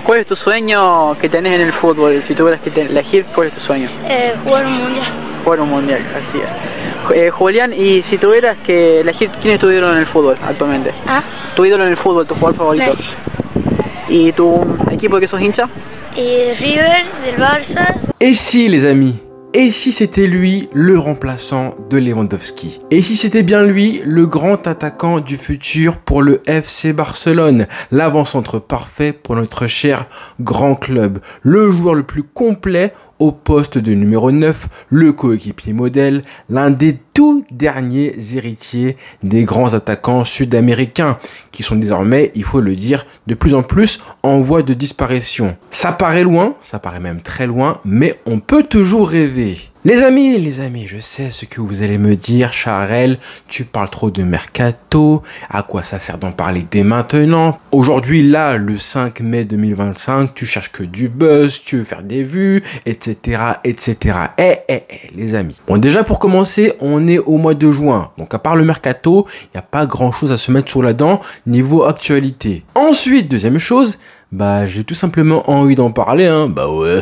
¿Cuál es tu sueño que tenés en el fútbol? Si tuvieras que elegir, ¿cuál es tu sueño? Jugar un mundial. Jugar un mundial, así es. Julián, y si tuvieras que elegir, ¿quién es tu ídolo en el fútbol actualmente? ¿Ah? Tu ídolo en el fútbol, tu jugador favorito. Messi. ¿Y tu equipo de que sos hincha? River, del Barça. Et si les amis? Et si c'était lui le remplaçant de Lewandowski? Et si c'était bien lui le grand attaquant du futur pour le FC Barcelone? L'avant-centre parfait pour notre cher grand club. Le joueur le plus complet au poste de numéro 9, le coéquipier modèle, l'un des tout derniers héritiers des grands attaquants sud-américains qui sont désormais, il faut le dire, de plus en plus en voie de disparition. Ça paraît loin, ça paraît même très loin, mais on peut toujours rêver. Les amis, je sais ce que vous allez me dire. Charel, tu parles trop de mercato. À quoi ça sert d'en parler dès maintenant? Aujourd'hui, là, le 5 mai 2025, tu cherches que du buzz, tu veux faire des vues, etc., etc. Les amis. Bon, déjà, pour commencer, on est au mois de juin. Donc, à part le mercato, il n'y a pas grand-chose à se mettre sur la dent niveau actualité. Ensuite, deuxième chose, j'ai tout simplement envie d'en parler, hein. Bah ouais.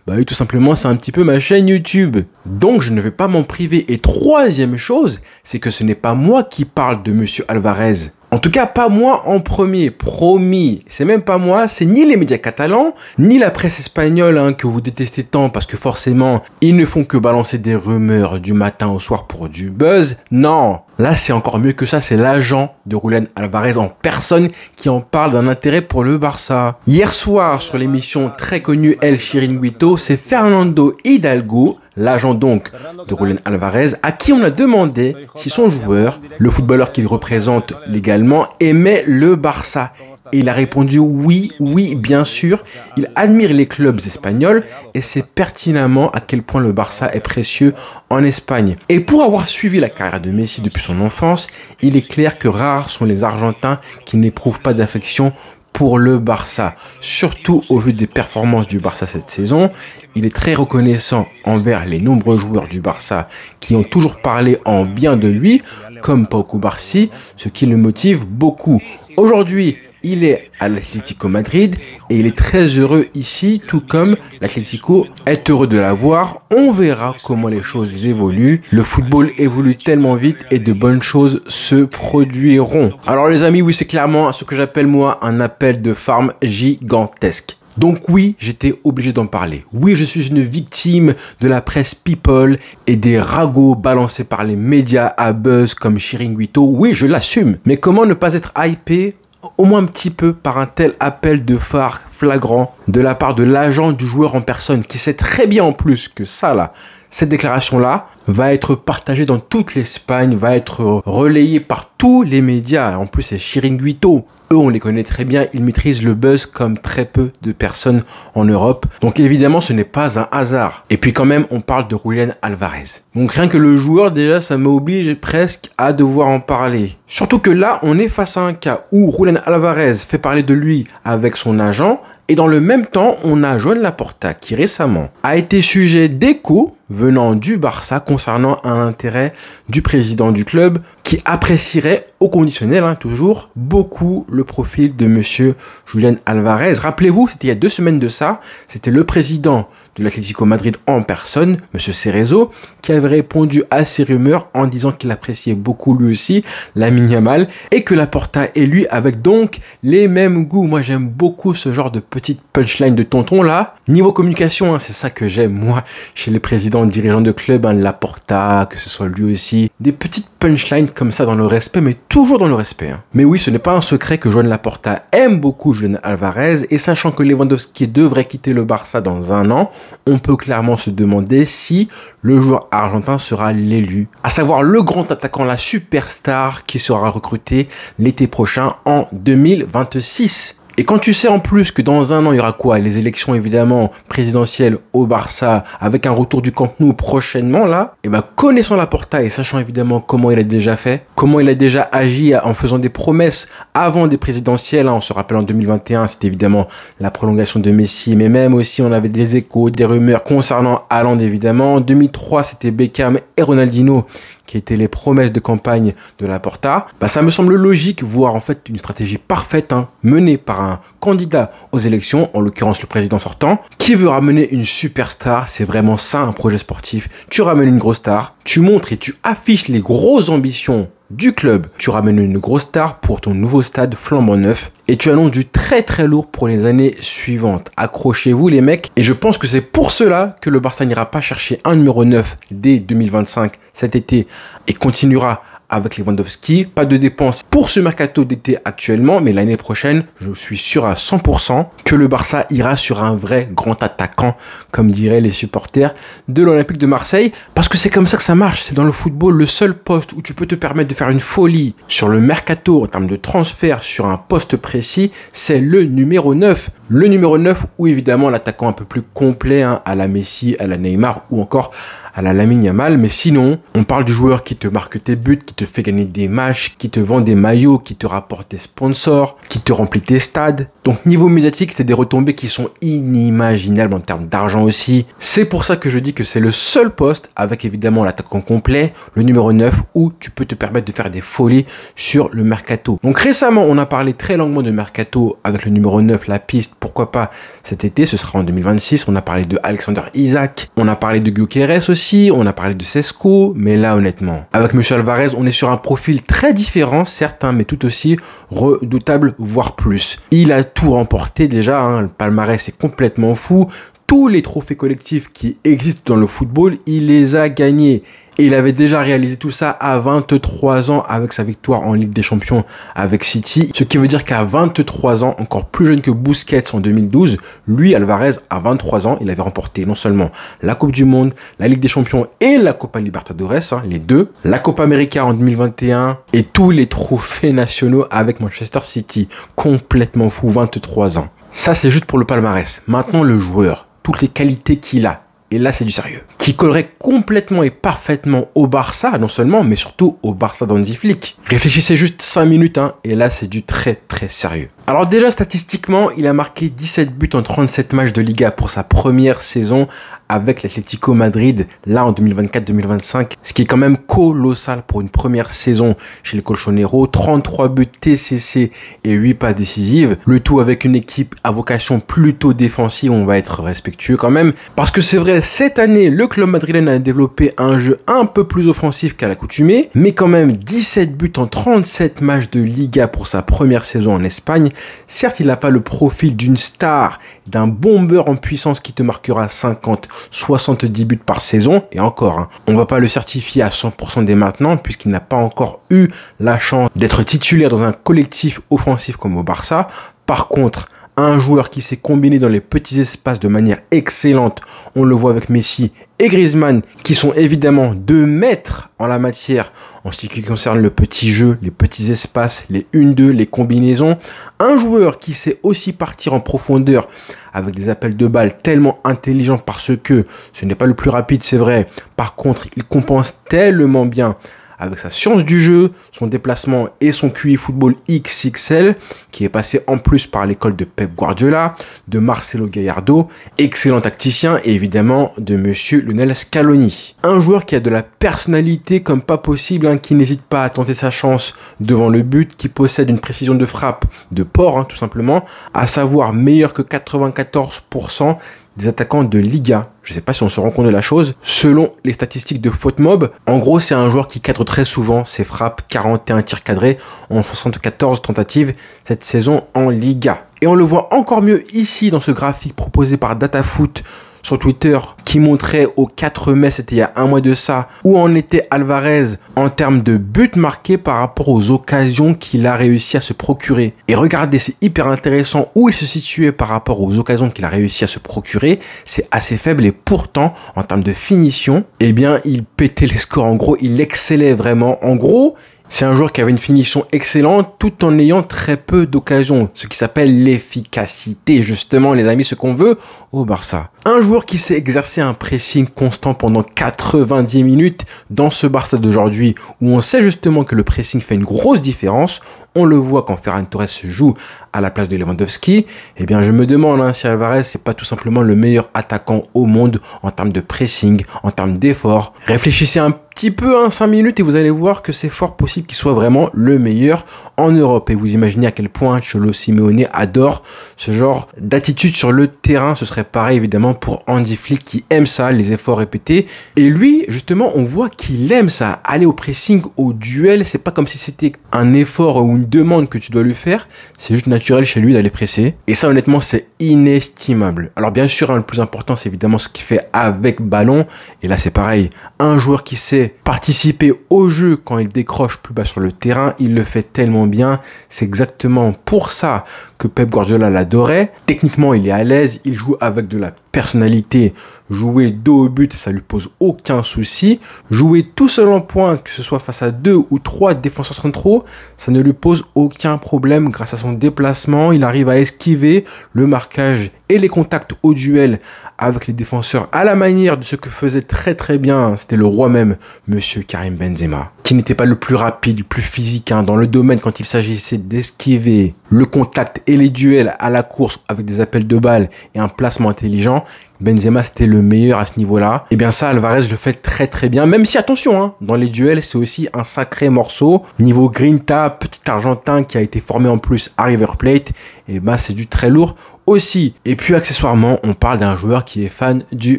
Bah oui, tout simplement, c'est un petit peu ma chaîne YouTube. Donc, je ne vais pas m'en priver. Et troisième chose, c'est que ce n'est pas moi qui parle de Monsieur Alvarez. En tout cas, pas moi en premier, promis. C'est même pas moi, c'est ni les médias catalans, ni la presse espagnole que vous détestez tant parce que forcément, ils ne font que balancer des rumeurs du matin au soir pour du buzz. Non, là c'est encore mieux que ça, c'est l'agent de Julián Alvarez en personne qui en parle d'un intérêt pour le Barça. Hier soir, sur l'émission très connue El Chiringuito, c'est Fernando Hidalgo, l'agent donc de Julián Alvarez, à qui on a demandé si son joueur, le footballeur qu'il représente légalement, aimait le Barça. Et il a répondu oui, bien sûr. Il admire les clubs espagnols et sait pertinemment à quel point le Barça est précieux en Espagne. Et pour avoir suivi la carrière de Messi depuis son enfance, il est clair que rares sont les Argentins qui n'éprouvent pas d'affection pour le Barça, surtout au vu des performances du Barça cette saison. Il est très reconnaissant envers les nombreux joueurs du Barça qui ont toujours parlé en bien de lui, comme Pau Cubarsí, ce qui le motive beaucoup. Aujourd'hui, il est à l'Atlético Madrid et il est très heureux ici, tout comme l'Atlético est heureux de l'avoir. On verra comment les choses évoluent. Le football évolue tellement vite et de bonnes choses se produiront. Alors les amis, oui, c'est clairement ce que j'appelle moi un appel de farm gigantesque. Donc oui, j'étais obligé d'en parler. Oui, je suis une victime de la presse people et des ragots balancés par les médias à buzz comme Chiringuito. Oui, je l'assume. Mais comment ne pas être hypé au moins un petit peu par un tel appel de phare flagrant de la part de l'agent du joueur en personne qui sait très bien en plus que ça là, cette déclaration-là va être partagée dans toute l'Espagne, va être relayée par tous les médias. En plus, c'est Chiringuito. Eux, on les connaît très bien. Ils maîtrisent le buzz comme très peu de personnes en Europe. Donc évidemment, ce n'est pas un hasard. Et puis quand même, on parle de Julián Alvarez. Donc rien que le joueur, déjà, ça m'oblige presque à devoir en parler. Surtout que là, on est face à un cas où Julián Alvarez fait parler de lui avec son agent. Et dans le même temps, on a Joan Laporta qui récemment a été sujet d'écho venant du Barça concernant un intérêt du président du club qui apprécierait au conditionnel, toujours, beaucoup le profil de monsieur Julián Alvarez. Rappelez-vous, c'était il y a 2 semaines de ça, c'était le président de l'Atlético Madrid en personne, monsieur Cerezo, qui avait répondu à ces rumeurs en disant qu'il appréciait beaucoup lui aussi Lamine Yamal et que Laporta et lui avec donc les mêmes goûts. Moi, j'aime beaucoup ce genre de petite punchline de tonton là. Niveau communication, c'est ça que j'aime moi chez les présidents, dirigeants de club, Laporta, que ce soit lui aussi. Des petites punchlines comme ça dans le respect, mais toujours dans le respect. Mais oui, ce n'est pas un secret que Joan Laporta aime beaucoup Julián Alvarez et sachant que Lewandowski devrait quitter le Barça dans 1 an, on peut clairement se demander si le joueur argentin sera l'élu, à savoir le grand attaquant, la superstar qui sera recruté l'été prochain en 2026. Et quand tu sais en plus que dans 1 an, il y aura quoi? Les élections évidemment présidentielles au Barça avec un retour du Camp Nou prochainement là, et connaissant Laporta et sachant évidemment comment il a déjà fait, comment il a déjà agi en faisant des promesses avant des présidentielles, on se rappelle en 2021, c'était évidemment la prolongation de Messi, mais même aussi on avait des échos, des rumeurs concernant Haaland évidemment. En 2003, c'était Beckham et Ronaldinho qui étaient les promesses de campagne de Laporta, ça me semble logique, voire en fait une stratégie parfaite, menée par un candidat aux élections, en l'occurrence le président sortant, qui veut ramener une superstar. C'est vraiment ça un projet sportif. Tu ramènes une grosse star, tu montres et tu affiches les grosses ambitions du club. Tu ramènes une grosse star pour ton nouveau stade flambant neuf et tu annonces du très très lourd pour les années suivantes. Accrochez-vous les mecs, et je pense que c'est pour cela que le Barça n'ira pas chercher un numéro 9 dès 2025 cet été et continuera avec Lewandowski. Pas de dépenses pour ce mercato d'été actuellement, mais l'année prochaine, je suis sûr à 100% que le Barça ira sur un vrai grand attaquant, comme diraient les supporters de l'Olympique de Marseille, parce que c'est comme ça que ça marche. C'est dans le football le seul poste où tu peux te permettre de faire une folie sur le mercato en termes de transfert sur un poste précis, c'est le numéro 9. Le numéro 9 ou évidemment l'attaquant un peu plus complet, à la Messi, à la Neymar ou encore à la Lamine Yamal. Mais sinon, on parle du joueur qui te marque tes buts, qui te fait gagner des matchs, qui te vend des maillots, qui te rapporte des sponsors, qui te remplit tes stades. Donc niveau médiatique, c'est des retombées qui sont inimaginables en termes d'argent aussi. C'est pour ça que je dis que c'est le seul poste, avec évidemment l'attaquant complet, le numéro 9, où tu peux te permettre de faire des folies sur le mercato. Donc récemment, on a parlé très longuement de mercato avec le numéro 9, la piste, pourquoi pas cet été, ce sera en 2026. On a parlé de Alexander Isak, on a parlé de Gyökeres aussi, on a parlé de Sesko, mais là honnêtement, avec Monsieur Alvarez, on est sur un profil très différent, certes, mais tout aussi redoutable, voire plus. Il a tout remporté déjà, le palmarès est complètement fou. Tous les trophées collectifs qui existent dans le football, il les a gagnés. Et il avait déjà réalisé tout ça à 23 ans avec sa victoire en Ligue des Champions avec City. Ce qui veut dire qu'à 23 ans, encore plus jeune que Busquets en 2012, lui, Alvarez, à 23 ans, il avait remporté non seulement la Coupe du Monde, la Ligue des Champions et la Copa Libertadores, les deux, la Copa América en 2021 et tous les trophées nationaux avec Manchester City. Complètement fou, 23 ans. Ça, c'est juste pour le palmarès. Maintenant, le joueur, toutes les qualités qu'il a. Et là, c'est du sérieux. Qui collerait complètement et parfaitement au Barça, non seulement, mais surtout au Barça d'Hansi Flick. Réfléchissez juste 5 minutes, et là, c'est du très très sérieux. Alors déjà, statistiquement, il a marqué 17 buts en 37 matchs de Liga pour sa première saison avec l'Atlético Madrid, là en 2024-2025, ce qui est quand même colossal pour une première saison chez les Colchoneros. 33 buts TCC et 8 passes décisives, le tout avec une équipe à vocation plutôt défensive, on va être respectueux quand même, parce que c'est vrai, cette année, le club madrilène a développé un jeu un peu plus offensif qu'à l'accoutumée, mais quand même 17 buts en 37 matchs de Liga pour sa première saison en Espagne. Certes, il n'a pas le profil d'une star, d'un bombeur en puissance qui te marquera 50, 70 buts par saison, et encore, on va pas le certifier à 100% dès maintenant, puisqu'il n'a pas encore eu la chance d'être titulaire dans un collectif offensif comme au Barça. Par contre, un joueur qui s'est combiné dans les petits espaces de manière excellente, on le voit avec Messi et Griezmann, qui sont évidemment 2 maîtres en la matière en ce qui concerne le petit jeu, les petits espaces, les 1-2, les combinaisons. Un joueur qui sait aussi partir en profondeur avec des appels de balles tellement intelligents, parce que ce n'est pas le plus rapide, c'est vrai. Par contre, il compense tellement bien avec sa science du jeu, son déplacement et son QI football XXL, qui est passé en plus par l'école de Pep Guardiola, de Marcelo Gallardo, excellent tacticien, et évidemment de Monsieur Lionel Scaloni. Un joueur qui a de la personnalité comme pas possible, qui n'hésite pas à tenter sa chance devant le but, qui possède une précision de frappe de porc, tout simplement, à savoir meilleur que 94% des attaquants de Liga. Je sais pas si on se rend compte de la chose. Selon les statistiques de FootMob, en gros, c'est un joueur qui cadre très souvent ses frappes, 41 tirs cadrés en 74 tentatives cette saison en Liga. Et on le voit encore mieux ici dans ce graphique proposé par DataFoot sur Twitter, qui montrait au 4 mai, c'était il y a un mois de ça, où en était Alvarez en termes de buts marqués par rapport aux occasions qu'il a réussi à se procurer. Et regardez, c'est hyper intéressant où il se situait par rapport aux occasions qu'il a réussi à se procurer. C'est assez faible, et pourtant, en termes de finition, eh bien, il pétait les scores. En gros, il excellait vraiment. En gros, c'est un joueur qui avait une finition excellente tout en ayant très peu d'occasions. Ce qui s'appelle l'efficacité, justement, les amis, ce qu'on veut au Barça. Un joueur qui s'est exercé un pressing constant pendant 90 minutes dans ce Barça d'aujourd'hui, où on sait justement que le pressing fait une grosse différence. On le voit quand Ferran Torres se joue à la place de Lewandowski. Eh bien, je me demande si Alvarez, c'est pas tout simplement le meilleur attaquant au monde en termes de pressing, en termes d'effort. Réfléchissez un petit peu, 5 minutes, et vous allez voir que c'est fort possible qu'il soit vraiment le meilleur en Europe. Et vous imaginez à quel point Cholo Simeone adore ce genre d'attitude sur le terrain. Ce serait pareil évidemment pour Hansi Flick qui aime ça, les efforts répétés. Et lui, justement, on voit qu'il aime ça, aller au pressing, au duel. C'est pas comme si c'était un effort ou une demande que tu dois lui faire. C'est juste naturel chez lui d'aller presser. Et ça, honnêtement, c'est inestimable. Alors bien sûr, le plus important, c'est évidemment ce qu'il fait avec ballon. Et là, c'est pareil. Un joueur qui sait participer au jeu quand il décroche plus bas sur le terrain, il le fait tellement bien. C'est exactement pour ça que Pep Guardiola l'adorait. Techniquement, il est à l'aise, il joue avec de la personnalité. Jouer dos au but, ça lui pose aucun souci. Jouer tout seul en pointe, que ce soit face à 2 ou 3 défenseurs centraux, ça ne lui pose aucun problème. Grâce à son déplacement, il arrive à esquiver le marquage et les contacts au duel avec les défenseurs à la manière de ce que faisait très bien, c'était le roi même, monsieur Karim Benzema, qui n'était pas le plus rapide, le plus physique dans le domaine quand il s'agissait d'esquiver le contact et les duels à la course avec des appels de balles et un placement intelligent. Benzema, c'était le meilleur à ce niveau-là. Et bien ça, Alvarez le fait très bien. Même si, attention, dans les duels, c'est aussi un sacré morceau. Niveau Grinta, petit Argentin qui a été formé en plus à River Plate, et ben c'est du très lourd aussi. Et puis accessoirement, on parle d'un joueur qui est fan du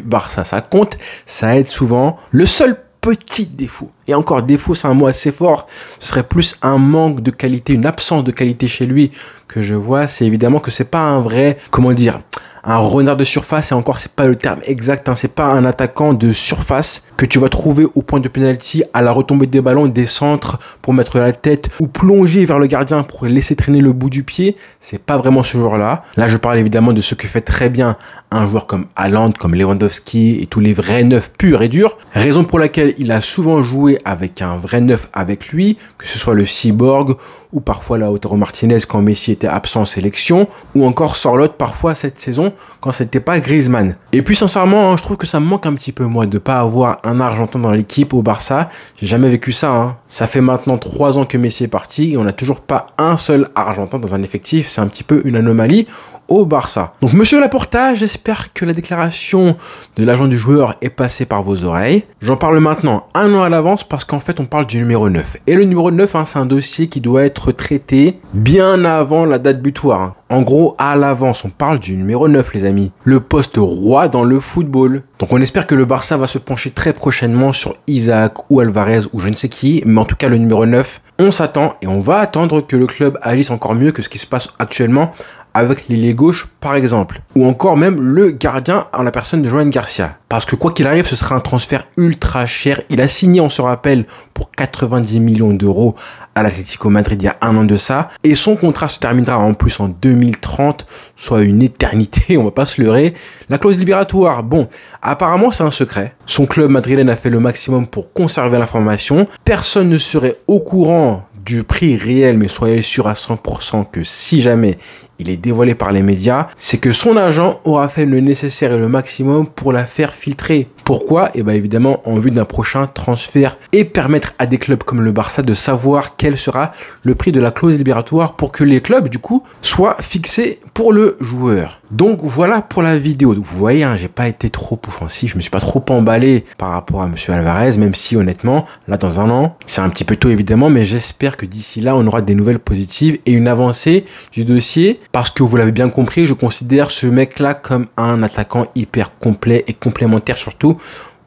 Barça. Ça compte, ça aide souvent. Le seul petit défaut, et encore défaut c'est un mot assez fort, ce serait plus un manque de qualité, une absence de qualité chez lui que je vois, c'est évidemment que c'est pas un vrai, comment dire, un renard de surface, et encore c'est pas le terme exact, c'est pas un attaquant de surface que tu vas trouver au point de penalty à la retombée des ballons, des centres pour mettre la tête ou plonger vers le gardien pour laisser traîner le bout du pied. C'est pas vraiment ce joueur-là. Là, je parle évidemment de ce que fait très bien un joueur comme Haaland, comme Lewandowski et tous les vrais neufs purs et durs. Raison pour laquelle il a souvent joué avec un vrai neuf avec lui, que ce soit le Cyborg ou parfois Lautaro Martinez quand Messi était absent en sélection, ou encore Sorloth parfois cette saison quand c'était pas Griezmann. Et puis sincèrement, je trouve que ça me manque un petit peu moi de pas avoir un Argentin dans l'équipe au Barça. J'ai jamais vécu ça. Ça fait maintenant 3 ans que Messi est parti et on n'a toujours pas un seul Argentin dans un effectif. C'est un petit peu une anomalie au Barça. Donc monsieur Laporta, j'espère que la déclaration de l'agent du joueur est passée par vos oreilles. J'en parle maintenant 1 an à l'avance parce qu'en fait on parle du numéro 9. Et le numéro 9, c'est un dossier qui doit être traité bien avant la date butoir. En gros, à l'avance, on parle du numéro 9 les amis. Le poste roi dans le football. Donc on espère que le Barça va se pencher très prochainement sur Isaac ou Alvarez ou je ne sais qui. Mais en tout cas le numéro 9, on s'attend et on va attendre que le club agisse encore mieux que ce qui se passe actuellement avec l'ailier gauche par exemple, ou encore même le gardien en la personne de Johan Garcia. Parce que quoi qu'il arrive, ce sera un transfert ultra cher. Il a signé, on se rappelle, pour 90 millions d'euros à l'Atlético Madrid il y a 1 an de ça, et son contrat se terminera en plus en 2030, soit une éternité, on va pas se leurrer. La clause libératoire, bon, apparemment c'est un secret. Son club madrilène a fait le maximum pour conserver l'information. Personne ne serait au courant du prix réel, mais soyez sûr à 100% que si jamais il est dévoilé par les médias, c'est que son agent aura fait le nécessaire et le maximum pour la faire filtrer. Pourquoi ? Et bien évidemment en vue d'un prochain transfert et permettre à des clubs comme le Barça de savoir quel sera le prix de la clause libératoire pour que les clubs du coup soient fixés pour le joueur. Donc voilà pour la vidéo. Donc, vous voyez, j'ai pas été trop offensif, je me suis pas trop emballé par rapport à monsieur Alvarez, même si honnêtement, là dans 1 an, c'est un petit peu tôt évidemment, mais j'espère que d'ici là, on aura des nouvelles positives et une avancée du dossier. Parce que vous l'avez bien compris, je considère ce mec-là comme un attaquant hyper complet et complémentaire surtout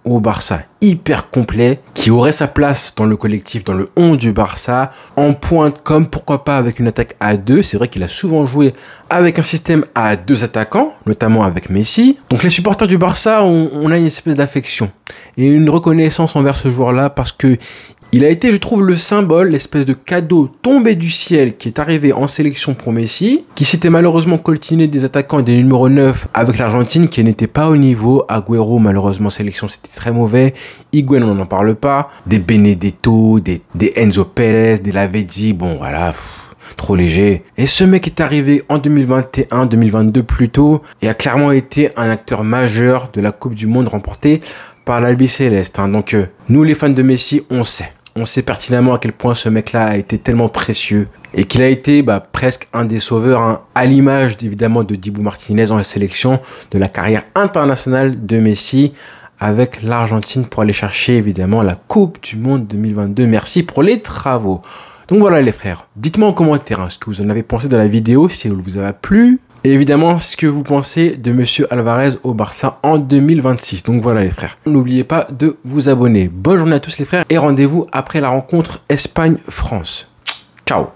au Barça. Hyper complet, qui aurait sa place dans le collectif, dans le 11 du Barça, en pointe comme pourquoi pas avec une attaque à 2. C'est vrai qu'il a souvent joué avec un système à 2 attaquants, notamment avec Messi. Donc les supporters du Barça, on a une espèce d'affection et une reconnaissance envers ce joueur-là parce que il a été, je trouve, le symbole, l'espèce de cadeau tombé du ciel qui est arrivé en sélection pour Messi, qui s'était malheureusement coltiné des attaquants et des numéros 9 avec l'Argentine qui n'était pas au niveau. Agüero, malheureusement, sélection, c'était très mauvais. Higuaín, on n'en parle pas. Des Benedetto, des Enzo Pérez, des Lavezzi, bon voilà, trop léger. Et ce mec est arrivé en 2021, 2022 plutôt, et a clairement été un acteur majeur de la Coupe du Monde remportée par l'Albiceleste. Donc nous les fans de Messi, on sait pertinemment à quel point ce mec-là a été tellement précieux et qu'il a été presque un des sauveurs, à l'image évidemment de Dibu Martinez en la sélection de la carrière internationale de Messi avec l'Argentine pour aller chercher évidemment la Coupe du Monde 2022. Merci pour les travaux. Donc voilà les frères, dites-moi en commentaire ce que vous en avez pensé de la vidéo, si elle vous a plu. Et évidemment, ce que vous pensez de Monsieur Alvarez au Barça en 2026. Donc voilà les frères. N'oubliez pas de vous abonner. Bonne journée à tous les frères et rendez-vous après la rencontre Espagne-France. Ciao.